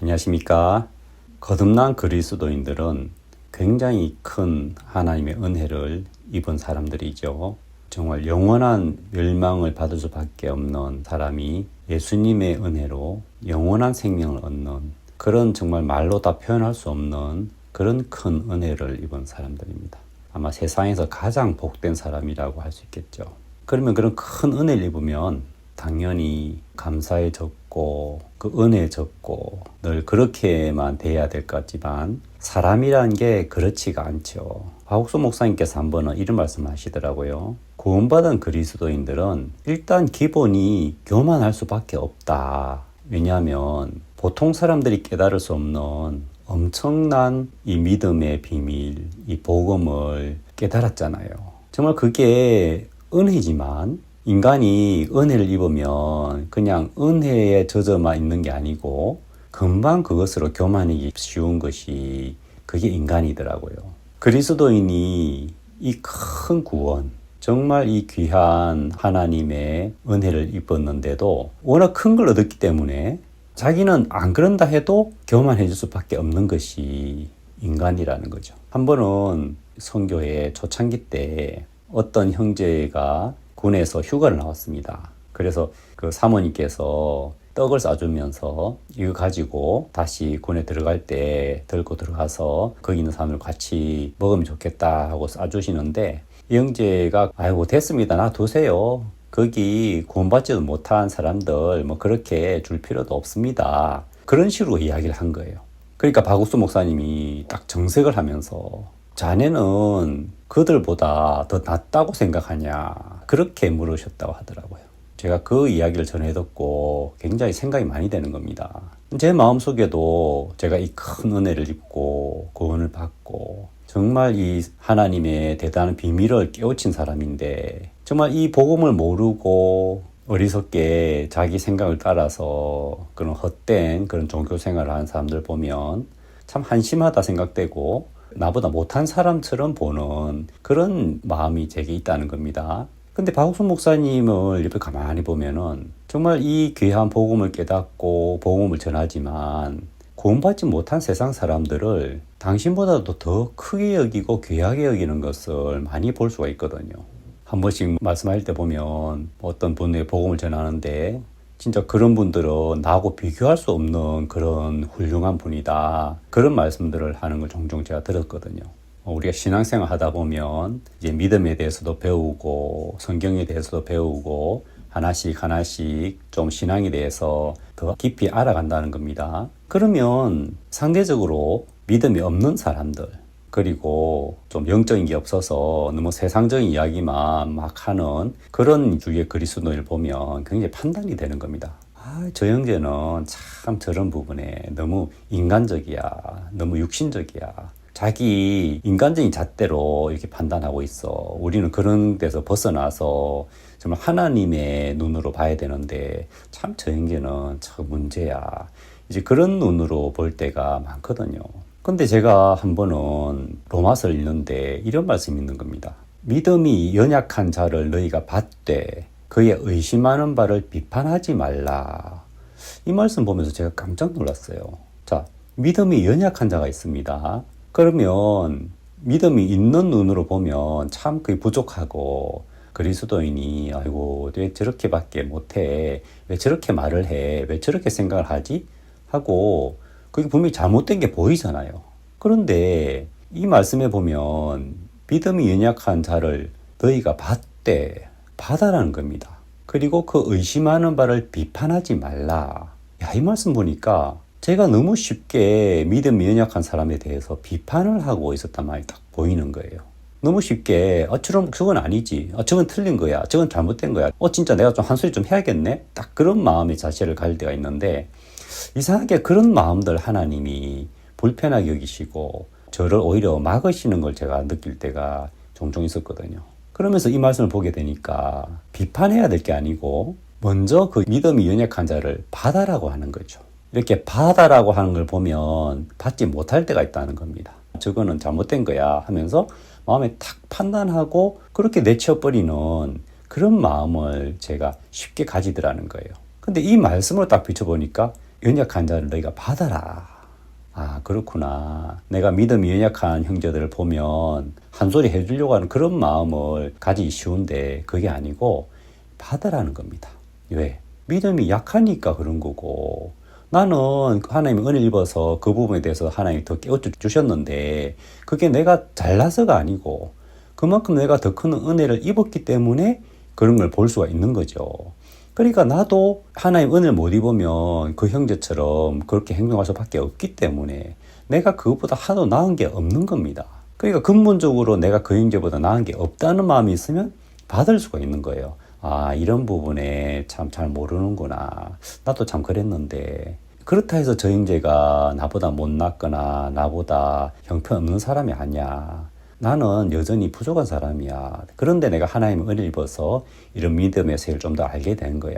안녕하십니까. 거듭난 그리스도인들은 굉장히 큰 하나님의 은혜를 입은 사람들이죠. 정말 영원한 멸망을 받을 수밖에 없는 사람이 예수님의 은혜로 영원한 생명을 얻는 그런 정말 말로 다 표현할 수 없는 그런 큰 은혜를 입은 사람들입니다. 아마 세상에서 가장 복된 사람이라고 할 수 있겠죠. 그러면 그런 큰 은혜를 입으면 당연히 감사에 젖고 그 은혜에 젖고 늘 그렇게만 돼야 될 것 같지만 사람이란 게 그렇지가 않죠. 박옥수 목사님께서 한 번은 이런 말씀을 하시더라고요. 구원받은 그리스도인들은 일단 기본이 교만할 수밖에 없다. 왜냐하면 보통 사람들이 깨달을 수 없는 엄청난 이 믿음의 비밀, 이 복음을 깨달았잖아요. 정말 그게 은혜지만 인간이 은혜를 입으면 그냥 은혜에 젖어만 있는 게 아니고 금방 그것으로 교만하기 쉬운 것이 그게 인간이더라고요. 그리스도인이 이 큰 구원, 정말 이 귀한 하나님의 은혜를 입었는데도 워낙 큰 걸 얻었기 때문에 자기는 안 그런다 해도 교만해질 수밖에 없는 것이 인간이라는 거죠. 한 번은 선교회 초창기 때 어떤 형제가 군에서 휴가를 나왔습니다. 그래서 그 사모님께서 떡을 싸주면서 이거 가지고 다시 군에 들어갈 때 들고 들어가서 거기 있는 사람들 같이 먹으면 좋겠다 하고 싸주시는데 이 형제가 아이고 됐습니다. 놔두세요. 거기 구원받지도 못한 사람들 뭐 그렇게 줄 필요도 없습니다. 그런 식으로 이야기를 한 거예요. 그러니까 박옥수 목사님이 딱 정색을 하면서 자네는 그들보다 더 낫다고 생각하냐 그렇게 물으셨다고 하더라고요. 제가 그 이야기를 전해 듣고 굉장히 생각이 많이 되는 겁니다. 제 마음속에도 제가 이 큰 은혜를 입고 구원을 받고 정말 이 하나님의 대단한 비밀을 깨우친 사람인데 정말 이 복음을 모르고 어리석게 자기 생각을 따라서 그런 헛된 그런 종교 생활을 하는 사람들 보면 참 한심하다 생각되고 나보다 못한 사람처럼 보는 그런 마음이 제게 있다는 겁니다. 근데 박옥수 목사님을 옆에 가만히 보면은 정말 이 귀한 복음을 깨닫고 복음을 전하지만 구원받지 못한 세상 사람들을 당신보다도 더 크게 여기고 귀하게 여기는 것을 많이 볼 수가 있거든요. 한 번씩 말씀할 때 보면 어떤 분의 복음을 전하는데 진짜 그런 분들은 나하고 비교할 수 없는 그런 훌륭한 분이다. 그런 말씀들을 하는 걸 종종 제가 들었거든요. 우리가 신앙생활 하다 보면 이제 믿음에 대해서도 배우고 성경에 대해서도 배우고 하나씩 좀 신앙에 대해서 더 깊이 알아간다는 겁니다. 그러면 상대적으로 믿음이 없는 사람들 그리고 좀 영적인 게 없어서 너무 세상적인 이야기만 막 하는 그런 주의 그리스도인을 보면 굉장히 판단이 되는 겁니다. 저 형제는 참 저런 부분에 너무 인간적이야. 너무 육신적이야. 자기 인간적인 잣대로 이렇게 판단하고 있어. 우리는 그런 데서 벗어나서 정말 하나님의 눈으로 봐야 되는데 참 저 형제는 참 문제야. 이제 그런 눈으로 볼 때가 많거든요. 근데 제가 한 번은 로마서를 읽는데 이런 말씀이 있는 겁니다. 믿음이 연약한 자를 너희가 받되 그의 의심하는 바를 비판하지 말라. 이 말씀 보면서 제가 깜짝 놀랐어요. 자, 믿음이 연약한 자가 있습니다. 그러면 믿음이 있는 눈으로 보면 참 그게 부족하고 그리스도인이 아이고 왜 저렇게밖에 못해? 왜 저렇게 말을 해? 왜 저렇게 생각을 하지? 하고 그게 분명히 잘못된 게 보이잖아요. 그런데 이 말씀에 보면 믿음이 연약한 자를 너희가 받아라는 겁니다. 그리고 그 의심하는 바를 비판하지 말라. 이 말씀 보니까 제가 너무 쉽게 믿음이 연약한 사람에 대해서 비판을 하고 있었단 말이 딱 보이는 거예요. 너무 쉽게 저건 아니지. 저건 틀린 거야. 저건 잘못된 거야. 진짜 내가 좀 한 소리 좀 해야겠네. 딱 그런 마음의 자세를 가질 때가 있는데 이상하게 그런 마음들 하나님이 불편하게 여기시고 저를 오히려 막으시는 걸 제가 느낄 때가 종종 있었거든요. 그러면서 이 말씀을 보게 되니까 비판해야 될 게 아니고 먼저 그 믿음이 연약한 자를 받아라고 하는 거죠. 이렇게 받아라고 하는 걸 보면 받지 못할 때가 있다는 겁니다. 저거는 잘못된 거야 하면서 마음에 탁 판단하고 그렇게 내쳐버리는 그런 마음을 제가 쉽게 가지더라는 거예요. 근데 이 말씀을 딱 비춰보니까 연약한 자를 너희가 받아라. 아, 그렇구나. 내가 믿음이 연약한 형제들을 보면 한 소리 해주려고 하는 그런 마음을 가지기 쉬운데 그게 아니고 받으라는 겁니다. 왜? 믿음이 약하니까 그런 거고, 나는 하나님의 은혜를 입어서 그 부분에 대해서 하나님이 더 깨우쳐 주셨는데 그게 내가 잘나서가 아니고 그만큼 내가 더 큰 은혜를 입었기 때문에 그런 걸 볼 수가 있는 거죠. 그러니까 나도 하나님 은혜를 못 입으면 그 형제처럼 그렇게 행동할 수밖에 없기 때문에 내가 그것보다 하도 나은 게 없는 겁니다. 그러니까 근본적으로 내가 그 형제보다 나은 게 없다는 마음이 있으면 받을 수가 있는 거예요. 아, 이런 부분에 참 잘 모르는구나. 나도 참 그랬는데. 그렇다 해서 저 형제가 나보다 못났거나 나보다 형편없는 사람이 아니야. 나는 여전히 부족한 사람이야. 그런데 내가 하나님의 은혜를 입어서 이런 믿음의 세를 좀 더 알게 된 거야.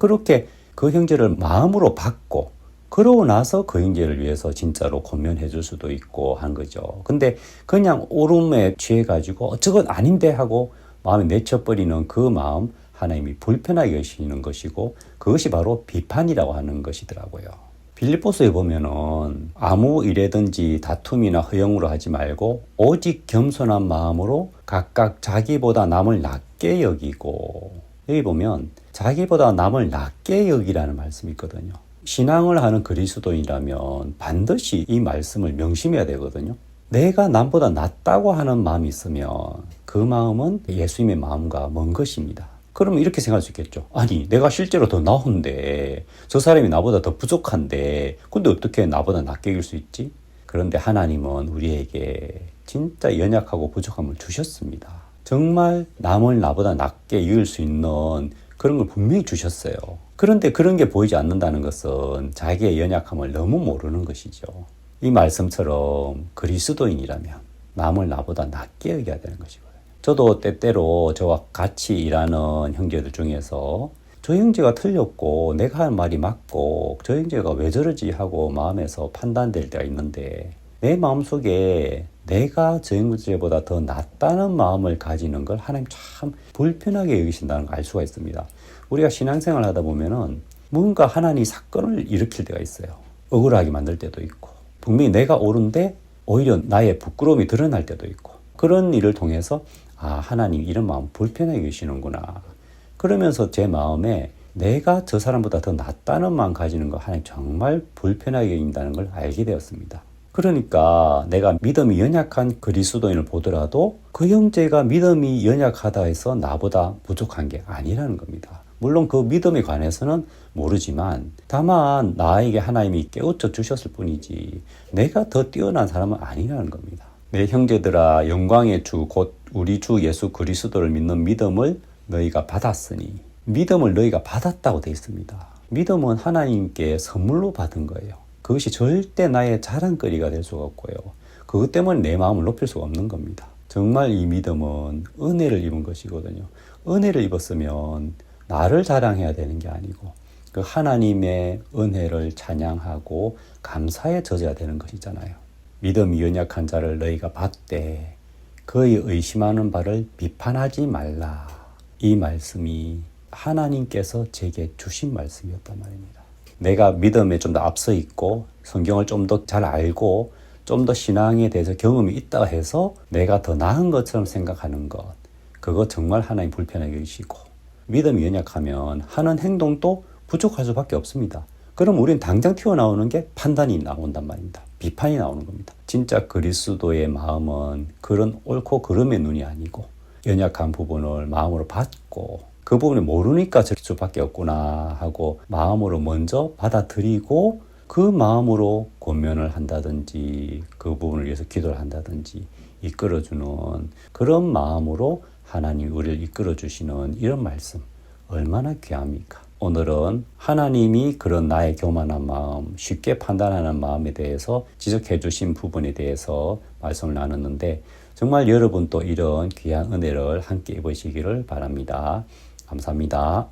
그렇게 그 형제를 마음으로 받고 그러고 나서 그 형제를 위해서 진짜로 권면해 줄 수도 있고 한 거죠. 근데 그냥 오름에 취해가지고 저건 아닌데 하고 마음에 내쳐버리는 그 마음, 하나님이 불편하게 여기시는 것이고 그것이 바로 비판이라고 하는 것이더라고요. 빌립보서에 보면은 아무 일에든지 다툼이나 허영으로 하지 말고 오직 겸손한 마음으로 각각 자기보다 남을 낮게 여기고, 여기 보면 자기보다 남을 낮게 여기라는 말씀이 있거든요. 신앙을 하는 그리스도인이라면 반드시 이 말씀을 명심해야 되거든요. 내가 남보다 낫다고 하는 마음이 있으면 그 마음은 예수님의 마음과 먼 것입니다. 그러면 이렇게 생각할 수 있겠죠. 아니, 내가 실제로 더 나은데 저 사람이 나보다 더 부족한데 근데 어떻게 나보다 낫게 이길 수 있지? 그런데 하나님은 우리에게 진짜 연약하고 부족함을 주셨습니다. 정말 남을 나보다 낫게 이길 수 있는 그런 걸 분명히 주셨어요. 그런데 그런 게 보이지 않는다는 것은 자기의 연약함을 너무 모르는 것이죠. 이 말씀처럼 그리스도인이라면 남을 나보다 낫게 여겨야 되는 것이거든요. 저도 때때로 저와 같이 일하는 형제들 중에서 저 형제가 틀렸고 내가 하는 말이 맞고 저 형제가 왜 저러지 하고 마음에서 판단될 때가 있는데 내 마음속에 내가 저 형제보다 더 낫다는 마음을 가지는 걸 하나님 참 불편하게 여기신다는 걸 알 수가 있습니다. 우리가 신앙생활 하다 보면은 뭔가 하나님 사건을 일으킬 때가 있어요. 억울하게 만들 때도 있고 분명히 내가 옳은데 오히려 나의 부끄러움이 드러날 때도 있고 그런 일을 통해서 아, 하나님 이런 마음 불편하게 계시는구나. 그러면서 제 마음에 내가 저 사람보다 더 낫다는 마음 가지는 거 하나님 정말 불편하게 여긴다는 걸 알게 되었습니다. 그러니까 내가 믿음이 연약한 그리스도인을 보더라도 그 형제가 믿음이 연약하다 해서 나보다 부족한 게 아니라는 겁니다. 물론 그 믿음에 관해서는 모르지만 다만 나에게 하나님이 깨우쳐 주셨을 뿐이지 내가 더 뛰어난 사람은 아니라는 겁니다. 내 형제들아, 영광의 주 곧 우리 주 예수 그리스도를 믿는 믿음을 너희가 받았으니, 믿음을 너희가 받았다고 되어 있습니다. 믿음은 하나님께 선물로 받은 거예요. 그것이 절대 나의 자랑거리가 될 수가 없고요. 그것 때문에 내 마음을 높일 수가 없는 겁니다. 정말 이 믿음은 은혜를 입은 것이거든요. 은혜를 입었으면 나를 자랑해야 되는 게 아니고 그 하나님의 은혜를 찬양하고 감사에 젖어야 되는 것이잖아요. 믿음이 연약한 자를 너희가 받되 그의 의심하는 바를 비판하지 말라. 이 말씀이 하나님께서 제게 주신 말씀이었단 말입니다. 내가 믿음에 좀 더 앞서 있고 성경을 좀 더 잘 알고 좀 더 신앙에 대해서 경험이 있다 해서 내가 더 나은 것처럼 생각하는 것, 그거 정말 하나님 불편하게 여기시고 믿음이 연약하면 하는 행동도 부족할 수밖에 없습니다. 그럼 우리는 당장 튀어나오는 게 판단이 나온단 말입니다. 비판이 나오는 겁니다. 진짜 그리스도의 마음은 그런 옳고 그름의 눈이 아니고 연약한 부분을 마음으로 받고 그 부분을 모르니까 저럴 수밖에 없구나 하고 마음으로 먼저 받아들이고 그 마음으로 권면을 한다든지 그 부분을 위해서 기도를 한다든지 이끌어주는 그런 마음으로 하나님이 우리를 이끌어주시는 이런 말씀 얼마나 귀합니까? 오늘은 하나님이 그런 나의 교만한 마음, 쉽게 판단하는 마음에 대해서 지적해 주신 부분에 대해서 말씀을 나눴는데 정말 여러분도 이런 귀한 은혜를 함께 입으시기를 바랍니다. 감사합니다.